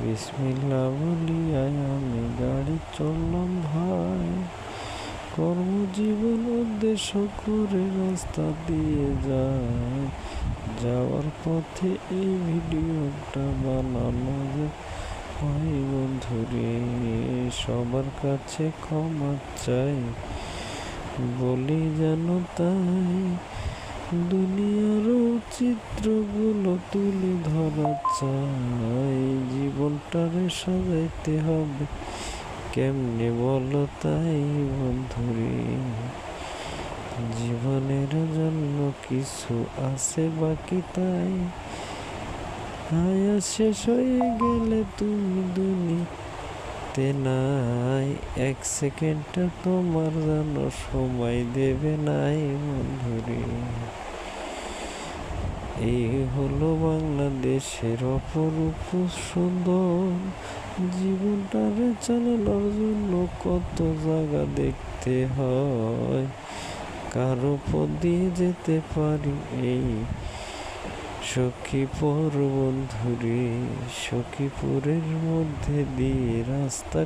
বিসমিল্লাহ বলিয়াই আমি গাড়ি চললাম ভাই, কর্মজীবন উদ্দেশ্য করে রাস্তা দিয়ে যায়। যাওয়ার পথে এই ভিডিওটা বানানো হয় বন্ধুরে, সবার কাছে ক্ষমা চাই, বলি যেন তাই দুনিয়ার চিত্রগুলো তুলে ধরা চাই। জীবনটারে সাজাইতে হবে কেমনে বলো তাই বন্ধুরে, জীবনের জন্য কিছু আছে বাকি তাই। হায়াত শেষ হয়ে গেলে তুমি দুনিয়াতে নাই, এক সেকেন্ডটা তোমার জন্য সময় দেবে নাই বন্ধুরে। এই হলো বাংলাদেশের অপরূপ সুন্দর, জীবনটারে চালানোর জন্য কত জায়গা দেখতে হয়, কারো পথ দিয়ে যেতে পারি এই সখীপুর বন্ধুরে। সখীপুরের মধ্যে দিয়ে রাস্তা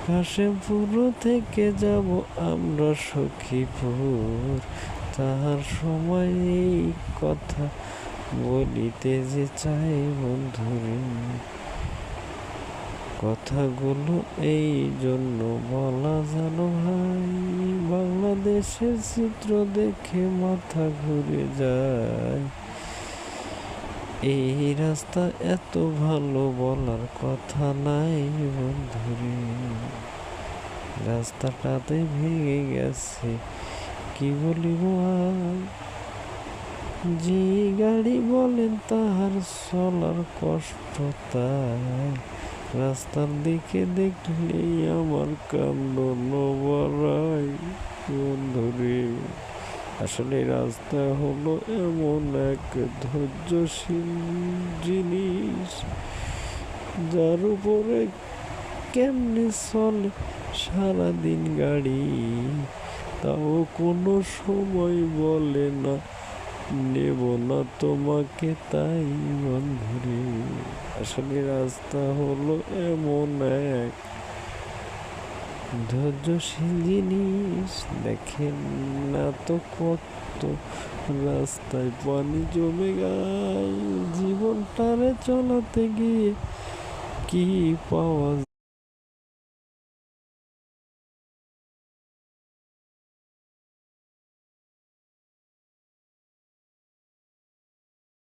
কাশিমপুর থেকে যাব আমরা সখীপুর। তাহার সময় এই কথা বলিতে যে চাই বন্ধুরে, কথাগুলো এই জন্য বলা যেন ভাই, বাংলাদেশের চিত্র দেখে মাথা ঘুরে যায়। এই রাস্তা এত ভালো বলার কথা নাই বন্ধুরে, রাস্তাটাতে ভেঙে গেছে কি বলিব আর, যে গাড়ি বলেন তাহার চলার কষ্ট তাই, রাস্তার দিকে দেখলেই আমার কান্দ বাড়ায় বন্ধুরে। আসলে রাস্তা হলো এমন এক ধৈর্যশীল জিনিস, যার উপরে কেমনে চলে সারাদিন গাড়ি, তাও কোনো সময় বলে না নেব না তোমাকে তাই বন্ধুরে। আসলে রাস্তা হলো এমন এক ধৈর্যশীল জিনিস, দেখেন না তো কত রাস্তায় পানি জমে গায়, জীবনটারে চলাতে গিয়ে কি পাওয়া